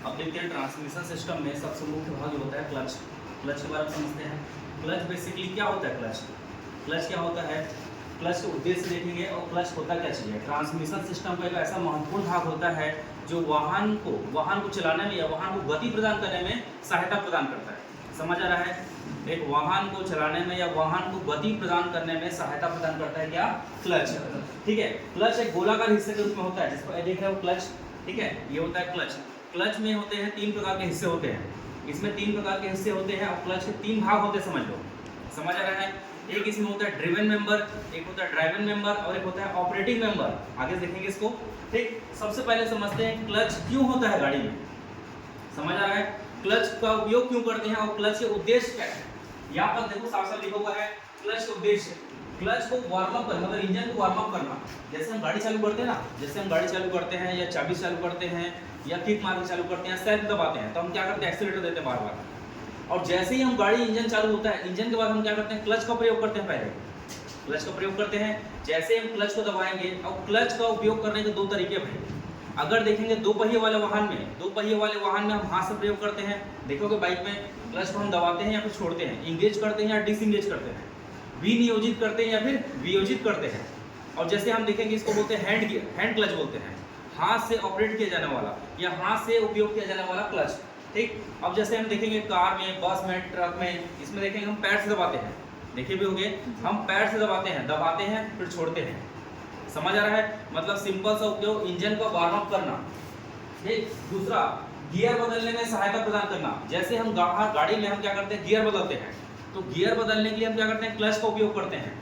अब देखते हैं ट्रांसमिशन सिस्टम में सबसे मुख्य भाग जो होता है क्लच। क्लच के बारे में समझते हैं। क्लच बेसिकली क्या होता है? क्लच क्या होता है? क्लच के उद्देश्य देखेंगे और क्लच होता क्या चीज़ है। ट्रांसमिशन सिस्टम का एक ऐसा महत्वपूर्ण भाग होता है जो वाहन को चलाने में या वाहन को गति प्रदान करने में सहायता प्रदान करता है। समझ आ रहा है? एक वाहन को चलाने में या वाहन को गति प्रदान करने में सहायता प्रदान करता है क्या? क्लच। ठीक है। क्लच एक गोलाकार हिस्से के रूप में होता है, जिसको देख रहे हो क्लच। ठीक है, ये होता है क्लच। क्लच में होते हैं 3 प्रकार के हिस्से होते हैं। इसमें 3 प्रकार के हिस्से होते हैं और क्लच के 3 भाग होते हैं, समझ लो। समझ आ रहा है? एक इसमें होता है ड्रिवन मेंबर, एक होता है ड्राइवन मेंबर और एक होता है ऑपरेटिंग मेंबर। आगे देखेंगे इसको। ठीक, सबसे पहले समझते हैं क्लच क्यों होता है गाड़ी में। समझ आ रहा है? क्लच का उपयोग क्यों करते हैं और क्लच के उद्देश्य क्या है। यहाँ पर देखो साफ साफ लिखा हुआ है क्लच का उद्देश्य। क्लच को वार्म अप करना, मतलब इंजन को वार्म अप करना। जैसे हम गाड़ी चालू करते हैं ना, जैसे हम गाड़ी चालू करते हैं या चाबी चालू करते हैं या किक मार के चालू करते हैं, सेल्फ दबाते हैं, तो हम क्या करते हैं? एक्सीलरेटर देते हैं बार बार। और जैसे ही हम गाड़ी इंजन चालू होता है, इंजन के बाद हम क्या करते हैं? क्लच का प्रयोग करते हैं। पहले क्लच का प्रयोग करते हैं। जैसे हम क्लच को दबाएंगे, और क्लच का उपयोग करने के 2 तरीके भाई। अगर देखेंगे 2 पहिए वाले वाहन में हम हाथ से प्रयोग करते हैं। देखोगे बाइक में क्लच को हम दबाते हैं या फिर छोड़ते हैं, इंगेज करते हैं या डिसंगेज करते हैं, विनियोजित करते हैं या फिर वियोजित करते हैं। और जैसे हम देखेंगे इसको बोलते हैं हैंड गियर, हैंड क्लच बोलते हैं, हाथ से ऑपरेट किया जाने वाला या हाथ से उपयोग किया जाने वाला क्लच। ठीक, अब जैसे हम देखेंगे कार में, बस में, ट्रक में, इसमें देखेंगे हम पैर से दबाते हैं। देखे भी होंगे, हम पैर से दबाते हैं फिर छोड़ते हैं। समझ आ रहा है? मतलब सिंपल सा उपयोग इंजन को वार्म अप करना। ठीक, दूसरा गियर बदलने में सहायता प्रदान करना। जैसे हम गाड़ी में हम क्या करते हैं? गियर बदलते हैं। तो गियर बदलने के लिए हम क्या करते हैं? क्लच का उपयोग करते हैं।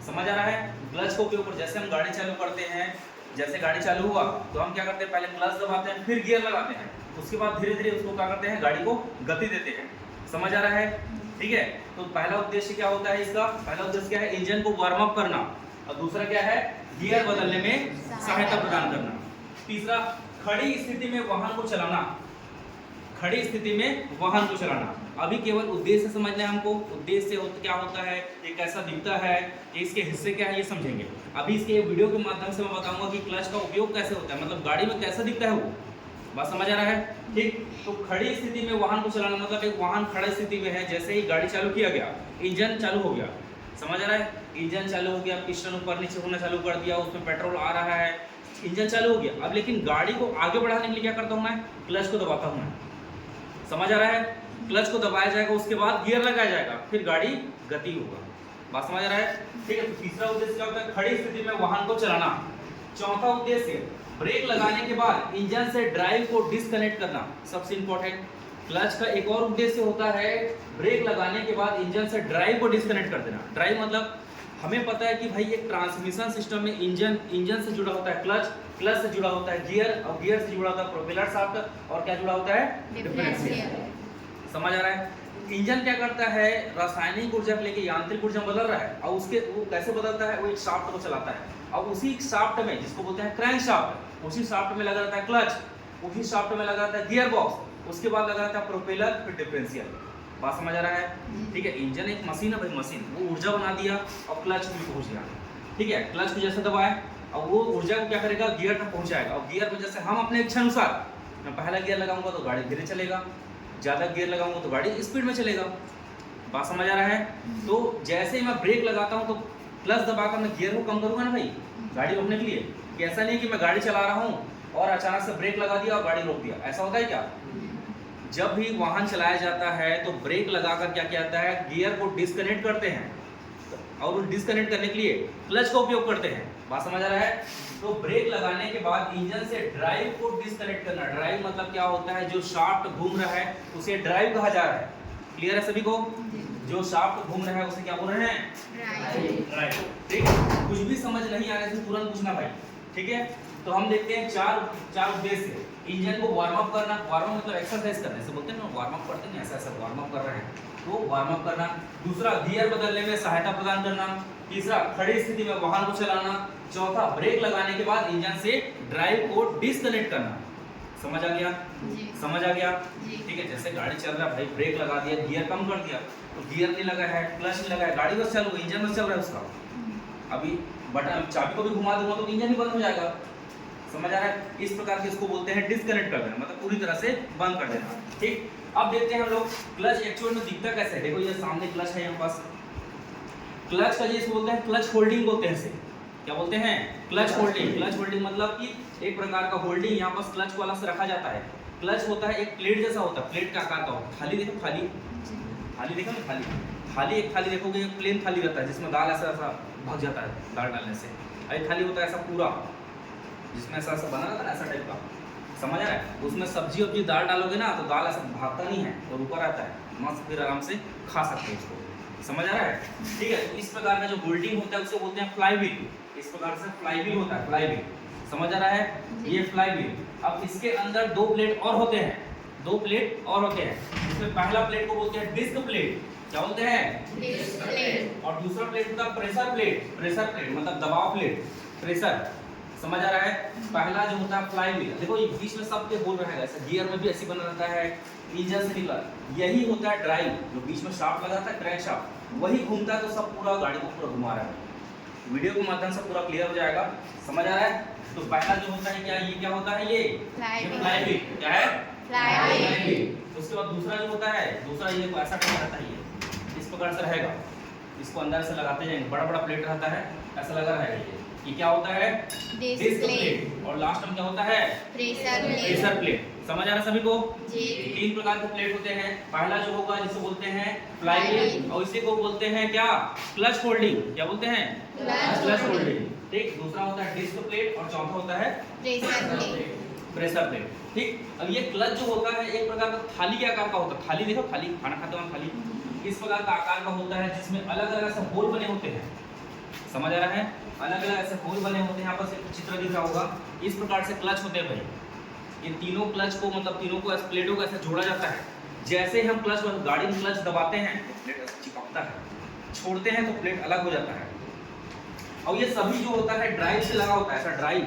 समझ आ रहा है? क्लच का उपयोग कर, जैसे हम गाड़ी चालू करते हैं, जैसे गाड़ी चालू हुआ तो हम क्या करते हैं? पहले क्लच दबाते हैं, फिर गियर लगाते हैं, उसके बाद धीरे धीरे उसको क्या करते हैं? गाड़ी को गति देते हैं। समझ आ रहा है? ठीक है, तो पहला उद्देश्य क्या होता है इसका? पहला उद्देश्य क्या है? इंजन को वार्म अप करना। और दूसरा क्या है? गियर बदलने में सहायता प्रदान करना। तीसरा, खड़ी स्थिति में वाहन को चलाना। खड़ी स्थिति में वाहन को चलाना। अभी केवल उद्देश्य समझना है हमको। उद्देश्य क्या होता है, ये कैसा दिखता है, ये इसके हिस्से क्या है, ये समझेंगे। अभी इसके वीडियो के माध्यम से मैं बताऊंगा कि क्लच का उपयोग कैसे होता है, मतलब गाड़ी में कैसा दिखता है वो। बात समझ आ रहा है? ठीक, तो खड़ी स्थिति में वाहन को चलाना मतलब एक वाहन खड़ी स्थिति में है, जैसे ही गाड़ी चालू किया गया, इंजन चालू हो गया। समझ आ रहा है? इंजन चालू हो गया, पिस्टन ऊपर नीचे होना चालू कर दिया, उसमें पेट्रोल आ रहा है, इंजन चालू हो गया। अब लेकिन गाड़ी को आगे बढ़ाने के लिए क्या करता हूँ मैं? क्लच को दबाता हूँ मैं। समझ आ रहा है? क्लच को दबाया जाएगा, उसके बाद गियर लगाया जाएगा, फिर गाड़ी गति होगा। बात समझ आ रहा है? ठीक है, तो तीसरा उद्देश्य क्या होता है? खड़ी स्थिति में वाहन को चलाना। चौथा उद्देश्य, ब्रेक लगाने के बाद इंजन से ड्राइव को डिस्कनेक्ट करना। सबसे इंपॉर्टेंट, क्लच का एक और उद्देश्य होता है ब्रेक लगाने के बाद इंजन से ड्राइव को डिस्कनेक्ट कर देना। ड्राइव मतलब हमें पता है कि भाई एक ट्रांसमिशन सिस्टम में इंजन से जुड़ा होता है क्लच, क्लच से जुड़ा होता है गियर, और गियर से जुड़ा होता है प्रोपेलर शाफ्ट, और क्या जुड़ा होता है? डिफरेंशियल। समझ आ रहा है? इंजन क्या करता है? रासायनिक ऊर्जा को लेके यांत्रिक ऊर्जा बदल रहा है, और वो कैसे बदलता है? वो एक शाफ्ट को चलाता है, और उसी शाफ्ट में, जिसको बोलते हैं क्रैंक शाफ्ट, उसी शाफ्ट में लगा रहता है क्लच, उसी शाफ्ट में लगा रहता है गियर बॉक्स, उसके बाद लगा रहता है प्रोपेलर, फिर डिफरेंशियल। बात समझ आ रहा है? ठीक है, इंजन एक मशीन है भाई, मशीन। वो ऊर्जा बना दिया और क्लच में पहुंच गया। ठीक है, क्लच को जैसे दबाए और वो ऊर्जा को क्या करेगा? गियर तक पहुंचाएगा, और गियर में जैसे हम अपने इच्छा अनुसार, मैं पहला गियर लगाऊंगा तो गाड़ी धीरे चलेगा, ज़्यादा गियर लगाऊंगा तो गाड़ी स्पीड में चलेगा। बात समझ आ रहा है? तो जैसे ही मैं ब्रेक लगाता हूँ तो क्लच दबाकर मैं गियर को कम करूँगा ना भाई, गाड़ी रोकने के लिए। कि ऐसा नहीं कि मैं गाड़ी चला रहा हूँ और अचानक से ब्रेक लगा दिया और गाड़ी रोक दिया, ऐसा होता है क्या? जब भी वाहन चलाया जाता है तो ब्रेक लगाकर क्या किया जाता है? गियर को डिस्कनेक्ट करते हैं, और डिस्कनेक्ट करने के लिए क्लच का उपयोग करते हैं। बात समझ आ रहा है? तो ब्रेक लगाने के बाद इंजन से ड्राइव को डिस्कनेक्ट करना। ड्राइव मतलब क्या होता है? जो शाफ्ट घूम रहा है उसे ड्राइव कहा जा रहा है। क्लियर है सभी को? जो शाफ्ट घूम रहा है उसे क्या बोल रहे हैं? ड्राइव। ठीक, कुछ भी समझ नहीं आने से तुरंत पूछना भाई। ठीक है, तो हम देखते हैं चार उद्देश्य। इंजन को वार्म अप करना, वार्म अप मतलब एक्सरसाइज करने से बोलते हैं ना, वार्म अप करते हैं, ऐसा वार्म अप कर रहे हैं, तो वार्म अप करना। दूसरा, गियर बदलने में सहायता प्रदान करना। तीसरा, खड़ी स्थिति में वाहन को चलाना। चौथा, ब्रेक लगाने के बाद इंजन से ड्राइव को डिस्कनेक्ट करना। समझ आ गया? समझ आ गया? ठीक है, जैसे गाड़ी चल रहा है भाई, ब्रेक लगा दिया, गियर कम कर दिया, तो गियर नहीं लगा है, क्लच नहीं लगा है, गाड़ी बस चालू, इंजन बस चल रहा है उसका। अभी बटन चाबी को भी घुमा दूंगा तो इंजन ही बंद हो जाएगा। समझ आ रहा है? इस प्रकार के इसको बोलते हैं डिस्कनेक्ट कर देना, मतलब पूरी तरह से बंद कर देना। ठीक, अब देखते हैं हम लोग क्लच एक्चुअल में दिखता कैसे है। देखो ये सामने क्लच है यहाँ पास, क्लच का जिसको बोलते हैं क्लच होल्डिंग बोलते हैं इसे। क्या बोलते हैं? Clutch holding. क्लच होल्डिंग मतलब कि एक प्रकार का होल्डिंग यहाँ पास क्लच को अलग से रखा जाता है। क्लच होता है एक प्लेट जैसा होता है, प्लेट का आकार का होता है। थाली देखो, थाली थाली देखो ना, थाली एक थाली देखोगे, एक प्लेन थाली रहता है जिसमें दाल ऐसा ऐसा भग जाता है दाल डालने से। एक थाली होता है ऐसा पूरा, जिसमें ऐसा ऐसा बना रहता है ना, ऐसा टाइप का, समझ आ रहा है? उसमें सब्जी वब्जी दाल डालोगे ना तो दाल ऐसा भागता नहीं है और ऊपर आता है, मस्त फिर आराम से खा सकते हो उसको। समझ आ रहा है? ठीक है, तो इस प्रकार का जो होल्डिंग होता है उसे बोलते हैं फ्लाईव्हील। इस प्रकार से फ्लाईव्हील होता है, फ्लाईव्हील। समझ आ रहा है? ये फ्लाईव्हील। अब इसके अंदर दो प्लेट और होते हैं, दो प्लेट और होते हैं। इसमें पहला प्लेट को बोलते हैं डिस्क प्लेट। क्या बोलते हैं? Disc plate. और दूसरा प्लेट होता है प्रेशर प्लेट। प्रेशर प्लेट मतलब दबाव प्लेट, प्रेशर। समझ आ रहा है? पहला जो होता है फ्लाईव्हील, देखो ये बीच में सब पे होल रहेगा, ऐसा गियर में भी ऐसे बना रहता है, इंजन से निकला। यही होता है ड्राइव, जो बीच में शाफ्ट लगा था, क्रैंक शाफ्ट, वही घूमता है तो सब पूरा गाड़ी को पूरा घुमा रहा है। वीडियो के माध्यम से पूरा क्लियर हो जाएगा। समझ आ रहा है? तो पहला जो होता है क्या, ये क्या होता है? ये फ्लाईव्हील। क्या है? फ्लाईव्हील। उसके बाद दूसरा जो होता है, दूसरा ये ऐसा क्या रहता है, ये इस प्रकार से रहेगा, इसको अंदर से लगाते जाएंगे, बड़ा बड़ा प्लेट रहता है, ऐसा लगा रहेगा। ये क्या होता है? Disc plate. और लास्ट में क्या होता है? Pressure plate. Pressure plate. समझ आ रहा है सभी को? जी। तीन प्रकार के प्लेट होते हैं। पहला जो होगा जिसे बोलते हैं फ्लाईव्हील, और इसी को बोलते हैं क्या? Clutch holding. क्या बोलते हैं? Clutch holding. ठीक, दूसरा होता है डिस्क प्लेट और चौथा होता है प्रेशर प्लेट। Pressure plate. ठीक, अब ये क्लच जो होता है एक प्रकार का थाली के आकार का होता है। थाली देखो, थाली, खाना खाते वक्त थाली इस प्रकार का आकार का होता है, जिसमें अलग अलग ऐसे होल बने होते हैं। समझ आ रहा है? अलग अलग ऐसे होल बने होते हैं। यहाँ पर एक चित्र दिख रहा होगा, इस प्रकार से क्लच होते हैं भाई। ये तीनों क्लच को मतलब तीनों को ऐसे प्लेटों को ऐसे जोड़ा जाता है। जैसे हम क्लच गाड़ी में क्लच दबाते हैं तो प्लेट ऐसे चिपकता है, छोड़ते हैं तो प्लेट अलग हो जाता है। और ये सभी जो होता है ड्राइव से लगा होता है, ऐसा ड्राइव,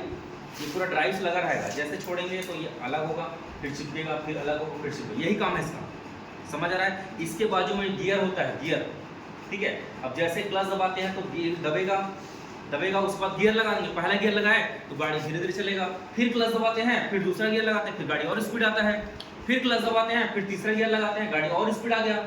ये पूरा ड्राइव से लगा रहेगा। जैसे छोड़ेंगे तो ये अलग होगा, फिर चिपकेगा, फिर अलग होगा, फिर चिपकेगा। यही काम है इसका। समझ आ रहा है? इसके बाजू में गियर होता है, गियर। ठीक है, अब जैसे क्लच दबाते हैं तो दबेगा, दबेगा, उसके बाद गियर लगा देंगे। पहला गियर लगाए तो गाड़ी धीरे धीरे चलेगा, फिर क्लच दबाते हैं, फिर दूसरा गियर लगाते हैं, फिर गाड़ी और स्पीड आता है, फिर क्लच दबाते हैं, फिर तीसरा गियर लगाते हैं, गाड़ी और स्पीड आ गया।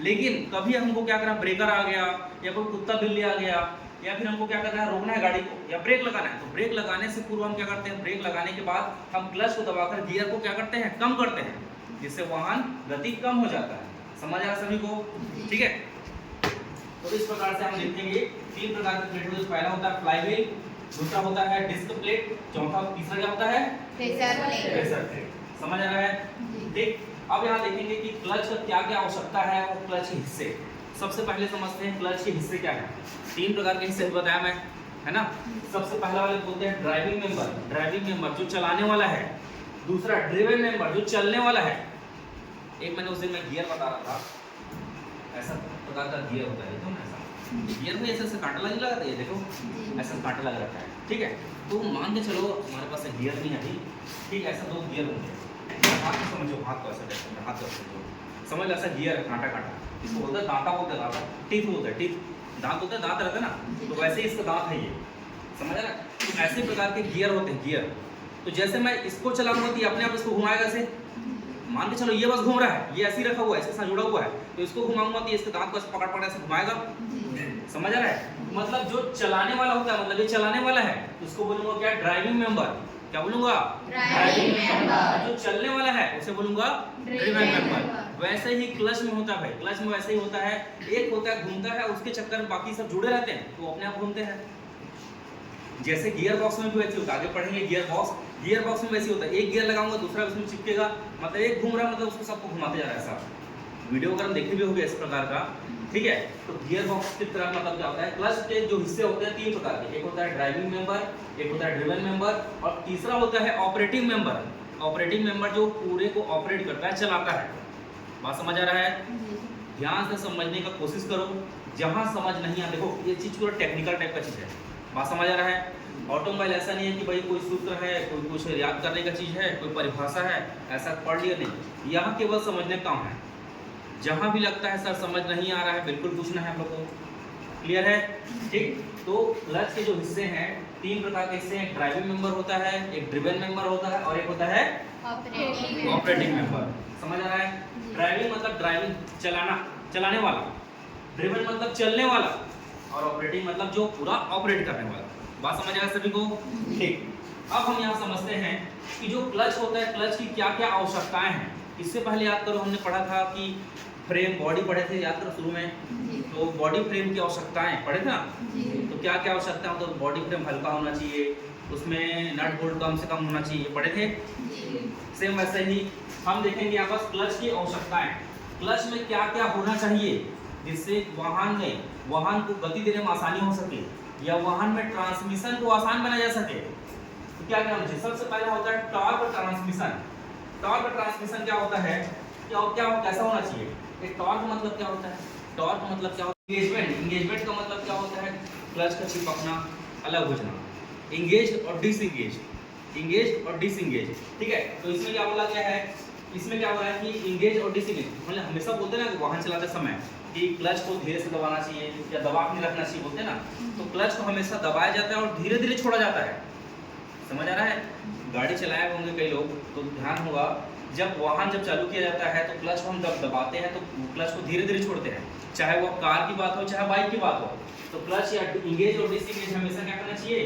लेकिन कभी हमको क्या करना, ब्रेकर आ गया या कोई कुत्ता बिल्ली आ गया, या फिर हमको क्या करना है, रोकना है गाड़ी को या ब्रेक लगाना है, तो ब्रेक लगाने से पूर्व हम क्या करते हैं, ब्रेक लगाने के बाद हम क्लच को दबाकर गियर को क्या करते हैं, कम करते हैं, जिससे वाहन गति कम हो जाता है। समझ आया सभी को? ठीक है, तो इस प्रकार से हम देखेंगे तीन प्रकार के प्लेट होते हैं। पहला होता है फ्लाईव्हील, दूसरा होता है डिस्क प्लेट, चौथा तीसरा क्या होता है? Pressure plate. Pressure plate. समझ आ रहा है? ठीक, अब यहाँ देखेंगे कि क्लच का क्या क्या आवश्यकता है और क्लच के हिस्से। सबसे पहले समझते हैं क्लच के हिस्से क्या है। तीन प्रकार के हिस्से बताया मैं, है ना? सबसे पहला वाले बोलते हैं ड्राइविंग मेंबर। ड्राइविंग मेंबर जो चलाने वाला है। दूसरा ड्रिवन मेंबर जो चलने वाला है। एक मैंने उस दिन में गियर बता रहा था, ऐसा प्रकार का गियर होता है, देखो ना ऐसा गियर में ऐसे कांटा लगा रहता है, देखो ऐसा कांटा लगा रहता है। ठीक है, तो मान के चलो हमारे पास गियर नहीं है अभी, ठीक है, ऐसा दो गियर होंगे, हाथ को समझो, हाथ को ऐसा, हाथ को समझ लो, ऐसा गियर है, कांटा कांटा, इसको बोलते हैं दांता, बोलते हैं दांता, टीथ होता है, टीथ, दांत होता है, दांत रहता है ना, तो वैसे ही इसका दांत है ये, समझ रहा? तो ऐसे प्रकार के गियर होते हैं, गियर। तो जैसे मैं इसको चलाऊंगा तो ये अपने आप इसको घुमाएगा ऐसे, मान के चलो ये बस घूम रहा है, ये ऐसे ही रखा हुआ है, इसके साथ जुड़ा हुआ है, तो इसको घुमाऊंगा तो ये इसके दांत को ऐसे पकड़ पकड़ ऐसे घुमाएगा। समझ आ रहा है? मतलब जो चलाने वाला होता है, मतलब ये चलाने वाला है, उसको बोलूंगा क्या? Driving member. क्या बोलूंगा? Driving member. जो चलने वाला है उसे बोलूंगा ड्रिवन मेंबर। वैसे ही क्लच में होता है, क्लच में वैसे ही होता है, एक होता है घूमता है, उसके चक्कर में बाकी सब जुड़े रहते हैं, तो अपने आप घूमते हैं। जैसे गियर बॉक्स में भी वैसे होता है, आगे पढ़ेंगे गियर बॉक्स, गियर बॉक्स में वैसे होता है, एक गियर लगाऊंगा दूसरा उसमें चिपकेगा, मतलब एक घूम रहा है, मतलब उसको सबको घुमाते जा रहा है ऐसा। वीडियो अगर हम देखे भी होंगे इस प्रकार का, ठीक है? तो गियर बॉक्स की तरह मतलब क्या होता है, क्लच के जो हिस्से होते हैं तीन प्रकार के, एक होता है ड्राइविंग मेंबर, एक होता है ड्रिवन मेंबर, और तीसरा होता है ऑपरेटिंग मेंबर। ऑपरेटिंग मेंबर जो पूरे को ऑपरेट करता है, चलाता है। बात समझ आ रहा है? ध्यान से समझने का कोशिश करो, जहां समझ नहीं आ, देखो ये चीज पूरा टेक्निकल टाइप का चीज है। बात समझ आ रहा है? ऑटोमोबाइल ऐसा नहीं है कि भाई कोई सूत्र है, कोई कुछ याद करने का चीज है, कोई परिभाषा है, ऐसा पढ़ लिया नहीं, यहाँ केवल समझने का काम है। जहाँ भी लगता है सर समझ नहीं आ रहा है, बिल्कुल पूछना है हम लोग को। क्लियर है? ठीक, तो क्लच के जो हिस्से हैं तीन प्रकार के हिस्से हैं, एक ड्राइविंग मेंबर होता है, एक ड्रिवन मेंबर होता है और एक होता है ऑपरेटिंग मेंबर। समझ आ रहा है? ड्राइविंग मतलब ड्राइविंग चलाना, चलाने वाला, ड्रिवन मतलब चलने वाला और ऑपरेटिंग मतलब जो पूरा ऑपरेट करने वाला। बात समझ आया सभी को? ठीक। अब हम यहाँ समझते हैं कि जो क्लच होता है, क्लच की क्या क्या आवश्यकताएं हैं। इससे पहले याद करो हमने पढ़ा था कि फ्रेम बॉडी पढ़े थे, याद करो शुरू में, तो बॉडी फ्रेम की आवश्यकताएं पढ़े थे ना। तो क्या क्या आवश्यकता, तो बॉडी फ्रेम हल्का होना चाहिए, उसमें नट बोल्ट कम से कम होना चाहिए, पढ़े थे। सेम वैसे ही हम देखेंगे यहाँ पर क्लच की आवश्यकताएं। क्लच में क्या क्या होना चाहिए जिससे वाहन को गति देने में आसानी हो सके या वाहन में ट्रांसमिशन को आसान बनाया जा सके। तो क्या क्या होना चाहिए? सबसे पहला होता है टॉर्क ट्रांसमिशन। टॉर्क ट्रांसमिशन क्या होता है, कैसा होना चाहिए? एक टॉर्क मतलब क्या होता है? टॉर्क मतलब क्या होता है? एंगेजमेंट का मतलब क्या होता है? क्लच का चिपकना, अलग हो जाना, एंगेज और डिसएंगेज, एंगेज और डिसएंगेज। ठीक है, तो इसमें क्या बोला गया है? इसमें क्या बोला है कि एंगेज और डिसएंगेज, मतलब हमेशा बोलते हैं ना वाहन चलाते समय कि क्लच को धीरे से दबाना चाहिए या दबा के नहीं रखना चाहिए, बोलते हैं ना। तो क्लच को हमेशा दबाया जाता है और धीरे धीरे छोड़ा जाता है। समझ आ रहा है? गाड़ी चलाए होंगे कई लोग तो ध्यान होगा, जब वाहन चालू किया जाता है तो क्लच को हम जब दबाते हैं तो क्लच को धीरे धीरे छोड़ते हैं, चाहे वो कार की बात हो चाहे बाइक की बात हो। तो क्लच या इंगेज और डिसएंगेज हमेशा क्या करना चाहिए?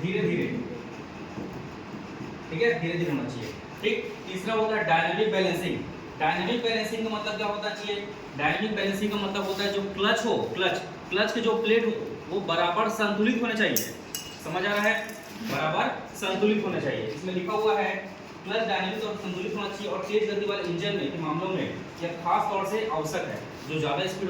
धीरे धीरे, ठीक है, धीरे धीरे होना चाहिए। ठीक। तीसरा होता है डायनामिक बैलेंसिंग। डायनामिक बैलेंसिंग का मतलब क्या होता चाहिए? डायनामिक बैलेंसिंग का मतलब होता है जो क्लच के जो प्लेट हो वो बराबर संतुलित होने चाहिए। समझ आ रहा है? बराबर संतुलित होना चाहिए। इसमें लिखा हुआ है क्लच डायनामिक और संतुलित होना चाहिए और तेज गति वाले इंजन में के मामलों में यह खास तौर से आवश्यक है। जो ज्यादा स्पीड